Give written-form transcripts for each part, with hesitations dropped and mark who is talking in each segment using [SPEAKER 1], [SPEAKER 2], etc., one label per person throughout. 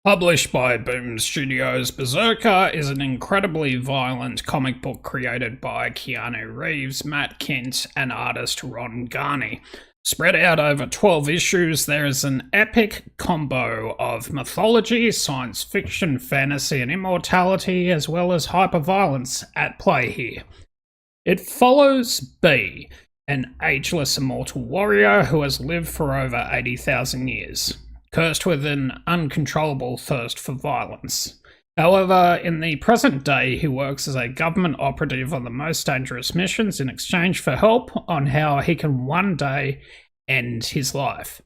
[SPEAKER 1] Published by BOOM Studios, BRZRKR is an incredibly violent comic book created by Keanu Reeves, Kindt, and artist Ron Garney. Spread out over 12 issues, there is an epic combo of mythology, science fiction, fantasy, and immortality, as well as hyperviolence at play here. It follows B, an ageless immortal warrior who has lived for over 80,000 years, cursed with an uncontrollable thirst for violence. However, in the present day, he works as a government operative on the most dangerous missions in exchange for help on how he can one day end his life.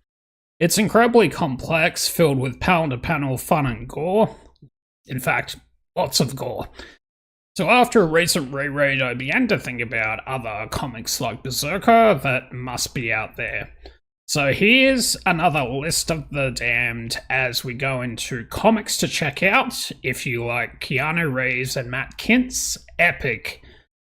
[SPEAKER 1] It's incredibly complex, filled with panel-to-panel fun and gore. In fact, lots of gore. So after a recent reread, I began to think about other comics like BRZRKR that must be out there. So here's another list of the damned as we go into comics to check out if you like Keanu Reeves and Kindt's epic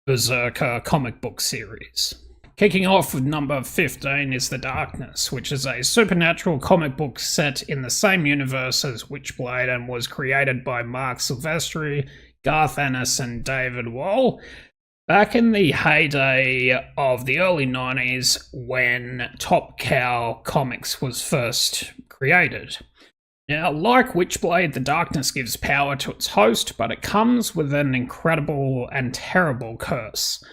[SPEAKER 1] BRZRKR comic book series. Kicking off with number 15 is The Darkness, which is a supernatural comic book set in the same universe as Witchblade and was created by Mark Silvestri, Garth Ennis, and David Wohl. Back in the heyday of the early 90s when Top Cow Comics was first created. Now, like Witchblade, The Darkness gives power to its host, but it comes with an incredible and terrible curse.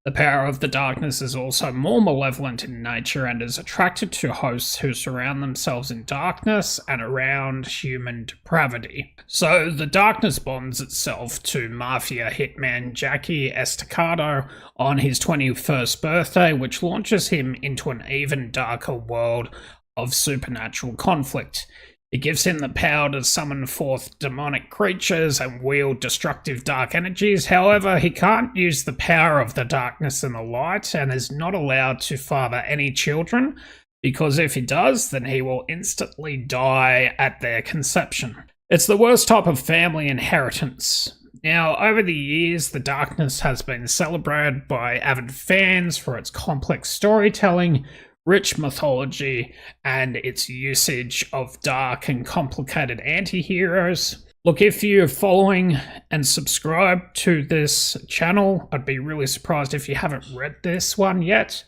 [SPEAKER 1] The power of the darkness is also more malevolent in nature and is attracted to hosts who surround themselves in darkness and around human depravity. So the darkness bonds itself to mafia hitman Jackie Estacado on his 21st birthday, which launches him into an even darker world of supernatural conflict. It gives him the power to summon forth demonic creatures and wield destructive dark energies. However, he can't use the power of the darkness and the light and is not allowed to father any children, because if he does, then he will instantly die at their conception. It's the worst type of family inheritance. Now, over the years, The Darkness has been celebrated by avid fans for its complex storytelling, rich mythology, and its usage of dark and complicated anti-heroes. Look, if you're following and subscribe to this channel, I'd be really surprised if you haven't read this one yet,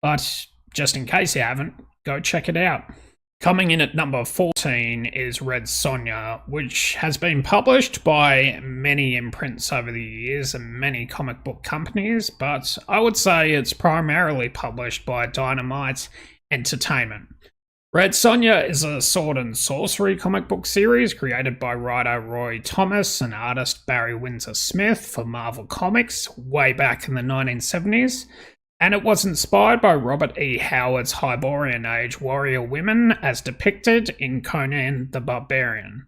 [SPEAKER 1] but just in case you haven't, go check it out. Coming in at number 14 is Red Sonja, which has been published by many imprints over the years and many comic book companies, but I would say it's primarily published by Dynamite Entertainment. Red Sonja is a sword and sorcery comic book series created by writer Roy Thomas and artist Barry Windsor Smith for Marvel Comics way back in the 1970s. And it was inspired by Robert E. Howard's Hyborian Age warrior women as depicted in Conan the Barbarian.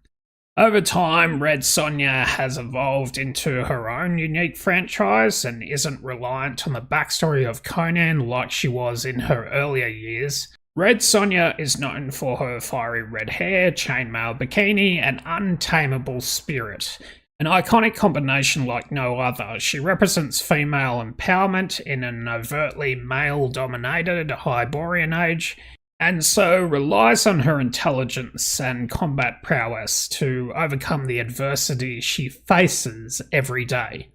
[SPEAKER 1] Over time, Red Sonja has evolved into her own unique franchise and isn't reliant on the backstory of Conan like she was in her earlier years. Red Sonja is known for her fiery red hair, chainmail bikini, and untamable spirit. An iconic combination like no other. She represents female empowerment in an overtly male-dominated Hyborian age, and so relies on her intelligence and combat prowess to overcome the adversity she faces every day.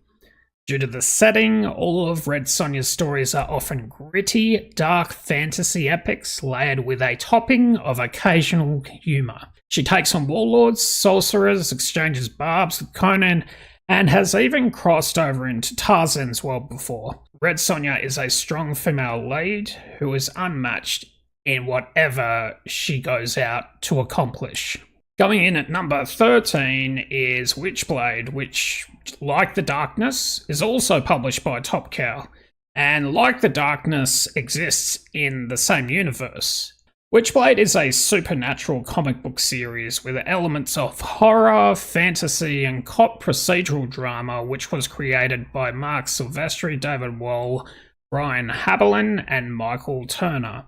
[SPEAKER 1] Due to the setting, all of Red Sonja's stories are often gritty, dark fantasy epics layered with a topping of occasional humour. She takes on warlords, sorcerers, exchanges barbs with Conan, and has even crossed over into Tarzan's world before. Red Sonja is a strong female lead who is unmatched in whatever she goes out to accomplish. Going in at number 13 is Witchblade, which, like The Darkness, is also published by Top Cow, and like The Darkness, exists in the same universe. Witchblade is a supernatural comic book series with elements of horror, fantasy, and cop procedural drama, which was created by Mark Silvestri, David Wohl, Brian Haberlin, and Michael Turner.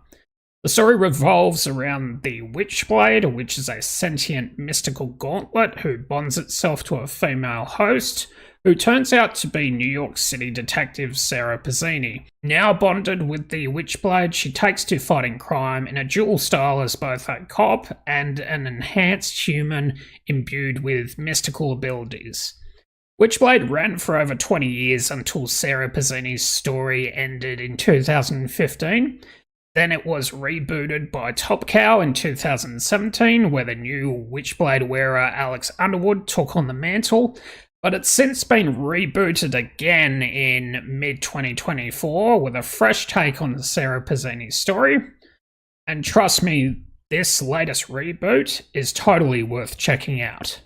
[SPEAKER 1] The story revolves around the Witchblade, which is a sentient mystical gauntlet who bonds itself to a female host, who turns out to be New York City detective Sarah Pizzini. Now bonded with the Witchblade, she takes to fighting crime in a dual style as both a cop and an enhanced human imbued with mystical abilities. Witchblade ran for over 20 years until Sarah Pizzini's story ended in 2015. Then it was rebooted by Top Cow in 2017, where the new Witchblade wearer Alex Underwood took on the mantle, but it's since been rebooted again in mid-2024 with a fresh take on the Sarah Pizzini story. And trust me, this latest reboot is totally worth checking out.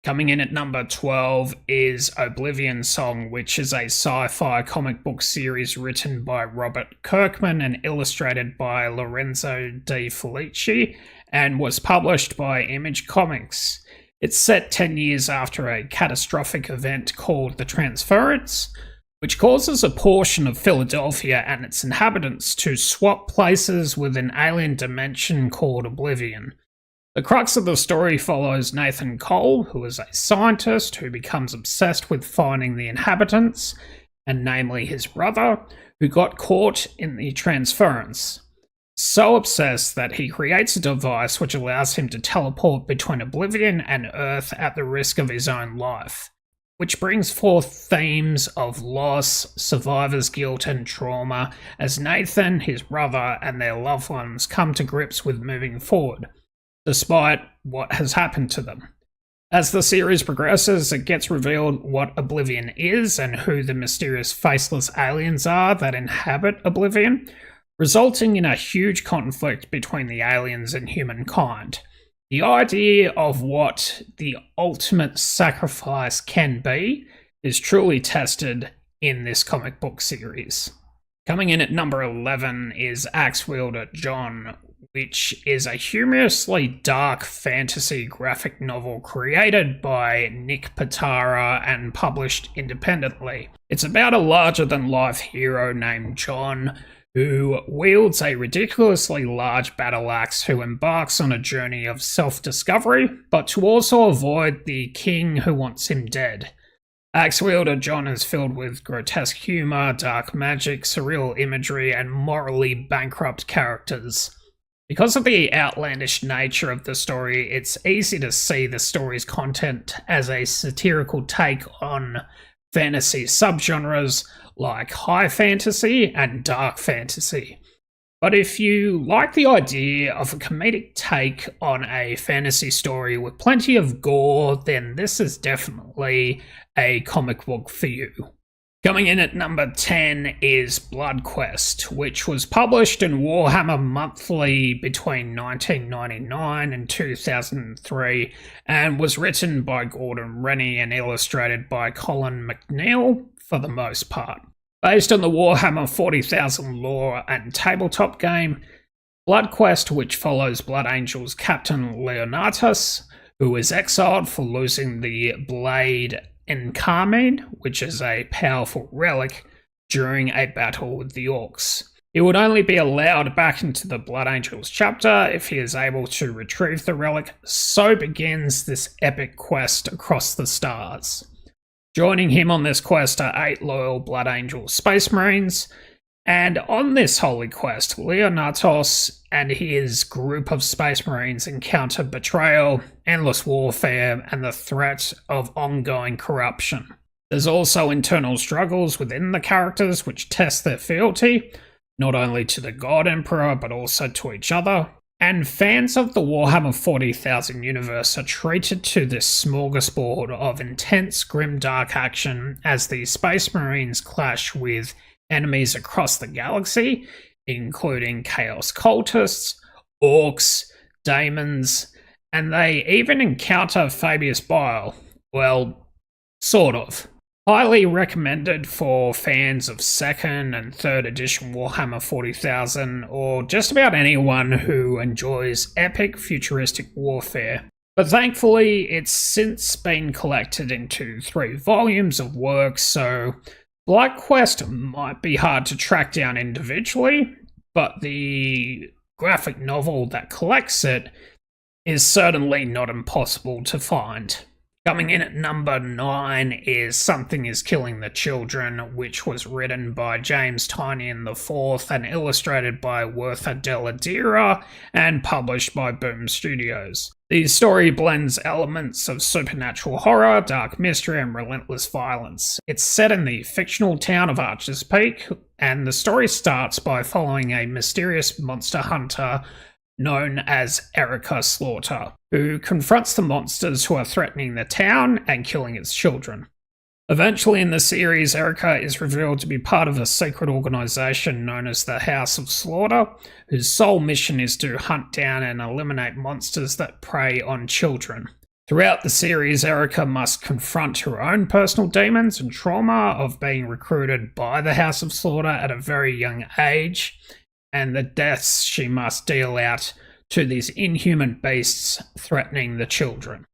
[SPEAKER 1] Coming in at number 12 is Oblivion Song, which is a sci-fi comic book series written by Robert Kirkman and illustrated by Lorenzo De Felici, and was published by Image Comics. It's set 10 years after a catastrophic event called the Transference, which causes a portion of Philadelphia and its inhabitants to swap places with an alien dimension called Oblivion. The crux of the story follows Nathan Cole, who is a scientist who becomes obsessed with finding the inhabitants, and namely his brother, who got caught in the transference. So obsessed that he creates a device which allows him to teleport between Oblivion and Earth at the risk of his own life, which brings forth themes of loss, survivor's guilt and trauma as Nathan, his brother, and their loved ones come to grips with moving forward, despite what has happened to them. As the series progresses, it gets revealed what Oblivion is and who the mysterious faceless aliens are that inhabit Oblivion, resulting in a huge conflict between the aliens and humankind. The idea of what the ultimate sacrifice can be is truly tested in this comic book series. Coming in at number 11 is Axe Wielder John, which is a humorously dark fantasy graphic novel created by Nick Pitara and published independently. It's about a larger-than-life hero named John who wields a ridiculously large battle axe who embarks on a journey of self-discovery, but to also avoid the king who wants him dead. Axe Wielder John is filled with grotesque humour, dark magic, surreal imagery, and morally bankrupt characters. Because of the outlandish nature of the story, it's easy to see the story's content as a satirical take on fantasy subgenres like high fantasy and dark fantasy. But if you like the idea of a comedic take on a fantasy story with plenty of gore, then this is definitely a comic book for you. Coming in at number 10 is Blood Quest, which was published in Warhammer Monthly between 1999 and 2003 and was written by Gordon Rennie and illustrated by Colin McNeil for the most part. Based on the Warhammer 40,000 lore and tabletop game, Blood Quest, which follows Blood Angel's Captain Leonatus, who is exiled for losing the Blade Encarmine, which is a powerful relic, during a battle with the Orcs. He would only be allowed back into the Blood Angels chapter if he is able to retrieve the relic, so begins this epic quest across the stars. Joining him on this quest are 8 loyal Blood Angel Space Marines, and on this holy quest, Leonatos and his group of Space Marines encounter betrayal, endless warfare, and the threat of ongoing corruption. There's also internal struggles within the characters which test their fealty, not only to the God Emperor but also to each other. And fans of the Warhammer 40,000 universe are treated to this smorgasbord of intense grimdark action as the Space Marines clash with enemies across the galaxy, including Chaos Cultists, Orcs, Daemons, and they even encounter Fabius Bile. Well, sort of. Highly recommended for fans of 2nd and 3rd edition Warhammer 40,000, or just about anyone who enjoys epic futuristic warfare. But thankfully, it's since been collected into 3 volumes of work, so Blood Quest might be hard to track down individually, but the graphic novel that collects it is certainly not impossible to find. Coming in at number 9 is Something is Killing the Children, which was written by James Tynion IV and illustrated by Werther Dell'Edera and published by Boom Studios. The story blends elements of supernatural horror, dark mystery, and relentless violence. It's set in the fictional town of Archer's Peak, and the story starts by following a mysterious monster hunter known as Erica Slaughter, who confronts the monsters who are threatening the town and killing its children. Eventually in the series, Erica is revealed to be part of a secret organization known as the House of Slaughter, whose sole mission is to hunt down and eliminate monsters that prey on children. Throughout the series, Erica must confront her own personal demons and trauma of being recruited by the House of Slaughter at a very young age, and the deaths she must deal out to these inhuman beasts threatening the children.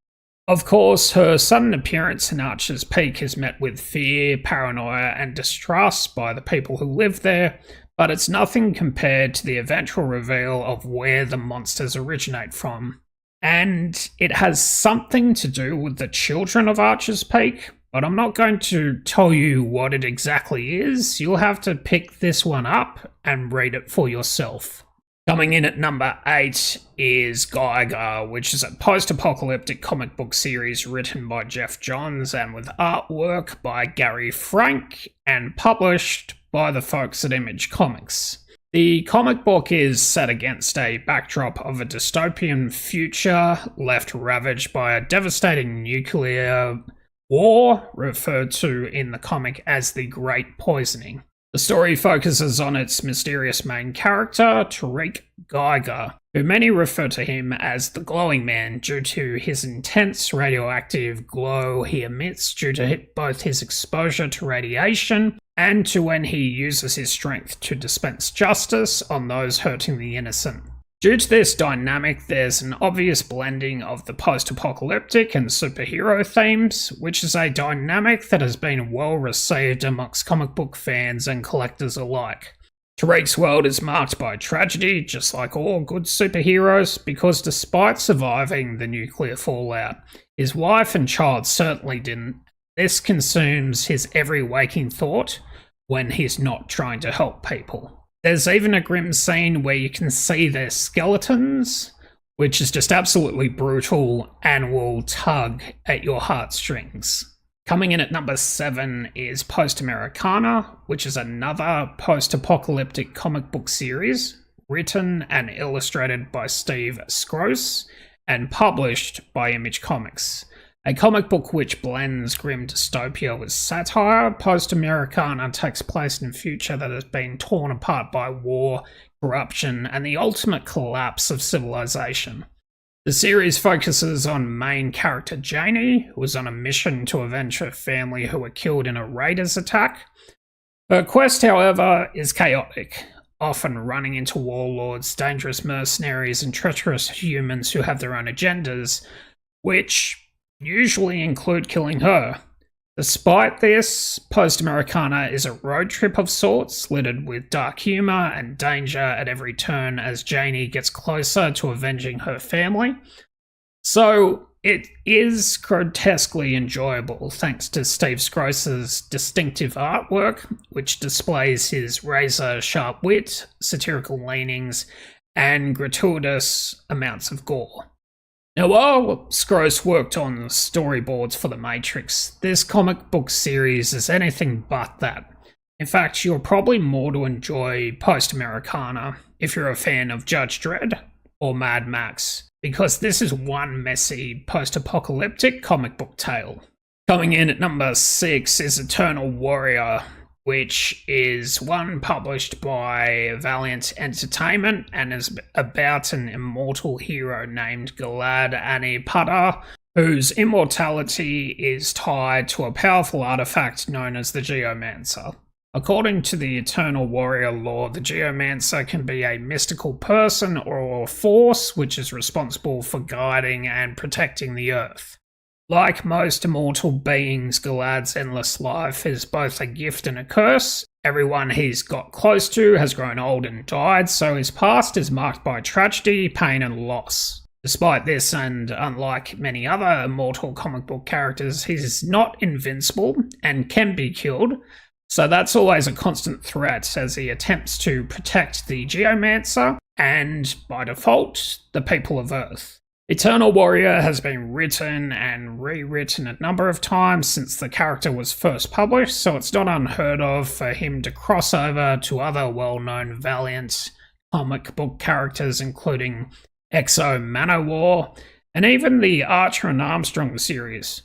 [SPEAKER 1] Of course, her sudden appearance in Archer's Peak is met with fear, paranoia, and distrust by the people who live there, but it's nothing compared to the eventual reveal of where the monsters originate from. And it has something to do with the children of Archer's Peak, but I'm not going to tell you what it exactly is. You'll have to pick this one up and read it for yourself. Coming in at number 8 is Geiger, which is a post-apocalyptic comic book series written by Jeff Johns and with artwork by Gary Frank and published by the folks at Image Comics. The comic book is set against a backdrop of a dystopian future left ravaged by a devastating nuclear war, referred to in the comic as the Great Poisoning. The story focuses on its mysterious main character, Tariq Geiger, who many refer to him as the Glowing Man due to his intense radioactive glow he emits due to both his exposure to radiation and to when he uses his strength to dispense justice on those hurting the innocent. Due to this dynamic, there's an obvious blending of the post-apocalyptic and superhero themes, which is a dynamic that has been well received amongst comic book fans and collectors alike. Tariq's world is marked by tragedy, just like all good superheroes, because despite surviving the nuclear fallout, his wife and child certainly didn't. This consumes his every waking thought when he's not trying to help people. There's even a grim scene where you can see their skeletons, which is just absolutely brutal and will tug at your heartstrings. Coming in at number 7 is Post-Americana, which is another post-apocalyptic comic book series written and illustrated by Steve Skroce and published by Image Comics. A comic book which blends grim dystopia with satire, Post-Americana takes place in a future that has been torn apart by war, corruption, and the ultimate collapse of civilization. The series focuses on main character Janie, who is on a mission to avenge her family who were killed in a raiders attack. Her quest, however, is chaotic, often running into warlords, dangerous mercenaries, and treacherous humans who have their own agendas, which usually include killing her. Despite this, Post-Americana is a road trip of sorts, littered with dark humour and danger at every turn as Janie gets closer to avenging her family. So it is grotesquely enjoyable thanks to Steve Skroce's distinctive artwork, which displays his razor-sharp wit, satirical leanings, and gratuitous amounts of gore. Now, while Skroce worked on storyboards for The Matrix, this comic book series is anything but that. In fact, you're probably more to enjoy Post-Americana if you're a fan of Judge Dredd or Mad Max, because this is one messy post-apocalyptic comic book tale. Coming in at number 6 is Eternal Warrior, which is one published by Valiant Entertainment and is about an immortal hero named Galad Anipata, whose immortality is tied to a powerful artifact known as the Geomancer. According to the Eternal Warrior lore, the Geomancer can be a mystical person or a force which is responsible for guiding and protecting the Earth. Like most immortal beings, Galad's endless life is both a gift and a curse. Everyone he's got close to has grown old and died, so his past is marked by tragedy, pain, and loss. Despite this, and unlike many other immortal comic book characters, he's not invincible and can be killed, so that's always a constant threat as he attempts to protect the Geomancer and, by default, the people of Earth. Eternal Warrior has been written and rewritten a number of times since the character was first published, so it's not unheard of for him to cross over to other well-known Valiant comic book characters, including Exo Manowar, and even the Archer and Armstrong series.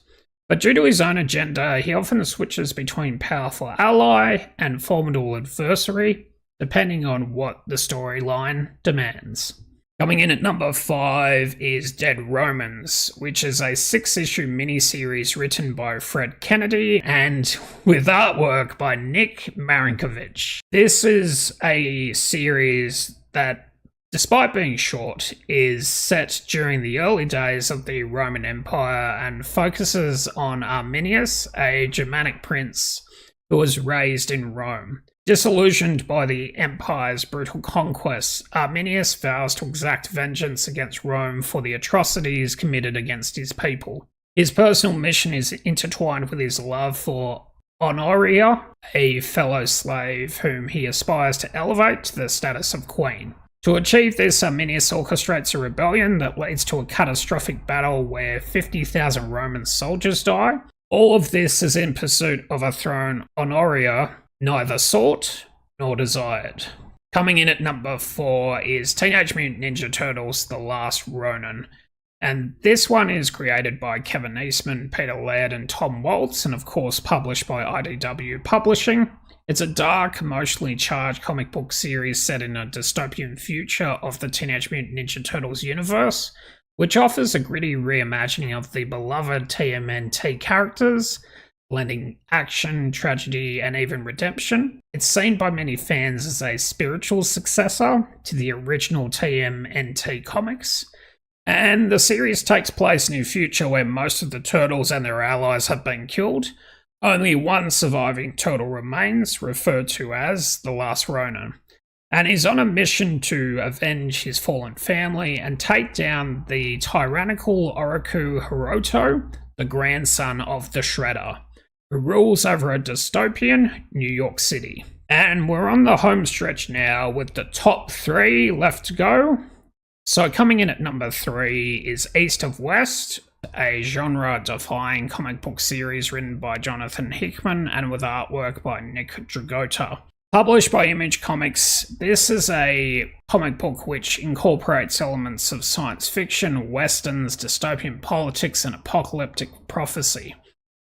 [SPEAKER 1] But due to his own agenda, he often switches between powerful ally and formidable adversary, depending on what the storyline demands. Coming in at number 5 is Dead Romans, which is a 6-issue miniseries written by Fred Kennedy and with artwork by Nick Marinkovich. This is a series that, despite being short, is set during the early days of the Roman Empire and focuses on Arminius, a Germanic prince who was raised in Rome. Disillusioned by the Empire's brutal conquests, Arminius vows to exact vengeance against Rome for the atrocities committed against his people. His personal mission is intertwined with his love for Honoria, a fellow slave whom he aspires to elevate to the status of queen. To achieve this, Arminius orchestrates a rebellion that leads to a catastrophic battle where 50,000 Roman soldiers die. All of this is in pursuit of a throne Honoria neither sought nor desired. Coming in at number 4 is Teenage Mutant Ninja Turtles: The Last Ronin. And this one is created by Kevin Eastman, Peter Laird, and Tom Waltz, and of course published by IDW Publishing. It's a dark, emotionally charged comic book series set in a dystopian future of the Teenage Mutant Ninja Turtles universe, which offers a gritty reimagining of the beloved TMNT characters, blending action, tragedy, and even redemption. It's seen by many fans as a spiritual successor to the original TMNT comics, and the series takes place in a future where most of the turtles and their allies have been killed. Only one surviving turtle remains, referred to as the Last Ronin, and he's on a mission to avenge his fallen family and take down the tyrannical Oroku Hiroto, the grandson of the Shredder, who rules over a dystopian New York City. And we're on the home stretch now with the top 3 left to go. So coming in at number 3 is East of West, a genre-defying comic book series written by Jonathan Hickman and with artwork by Nick Dragotta. Published by Image Comics, this is a comic book which incorporates elements of science fiction, westerns, dystopian politics, and apocalyptic prophecy.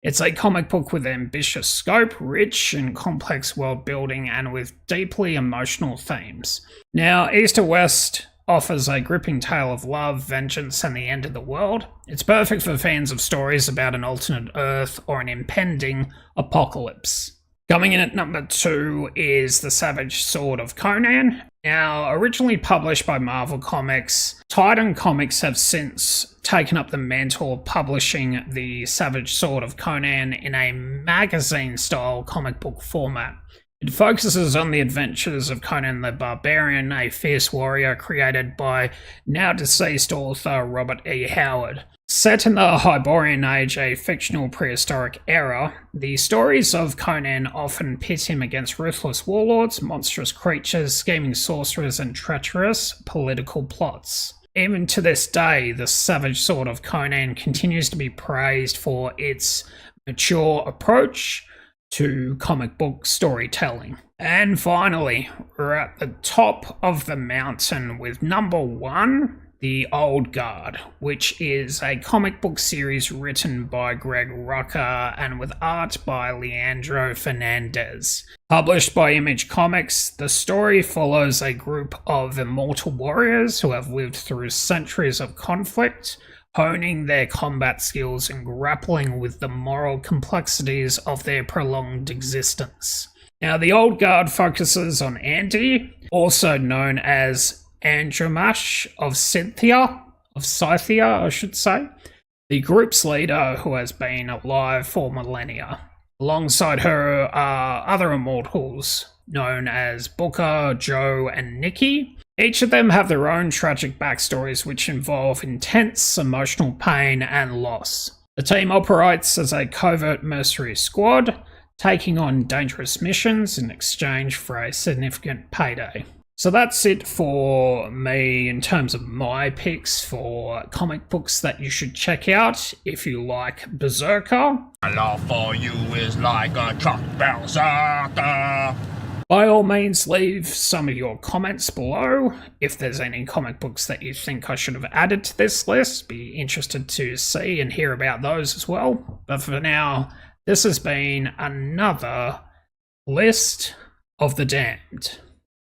[SPEAKER 1] It's a comic book with ambitious scope, rich and complex world building, and with deeply emotional themes. Now, East to West offers a gripping tale of love, vengeance, and the end of the world. It's perfect for fans of stories about an alternate Earth or an impending apocalypse. Coming in at number 2 is The Savage Sword of Conan. Now, originally published by Marvel Comics, Titan Comics have since taken up the mantle of publishing The Savage Sword of Conan in a magazine-style comic book format. It focuses on the adventures of Conan the Barbarian, a fierce warrior created by now-deceased author Robert E. Howard. Set in the Hyborian Age, a fictional prehistoric era, the stories of Conan often pit him against ruthless warlords, monstrous creatures, scheming sorcerers, and treacherous political plots. Even to this day, the Savage Sword of Conan continues to be praised for its mature approach to comic book storytelling. And finally, we're at the top of the mountain with number 1, The Old Guard, which is a comic book series written by BRZRKR and with art by Leandro Fernandez. Published by Image Comics, the story follows a group of immortal warriors who have lived through centuries of conflict, honing their combat skills and grappling with the moral complexities of their prolonged existence. Now, The Old Guard focuses on Andy, also known as Andromache of Scythia, I should say, the group's leader who has been alive for millennia. Alongside her are other immortals known as Booker, Joe, and Nikki. Each of them have their own tragic backstories which involve intense emotional pain and loss. The team operates as a covert mercenary squad, taking on dangerous missions in exchange for a significant payday. So that's it for me in terms of my picks for comic books that you should check out if you like BRZRKR.
[SPEAKER 2] My love for you is like a truck BRZRKR.
[SPEAKER 1] By all means, leave some of your comments below. If there's any comic books that you think I should have added to this list, be interested to see and hear about those as well. But for now, this has been another List of the Damned.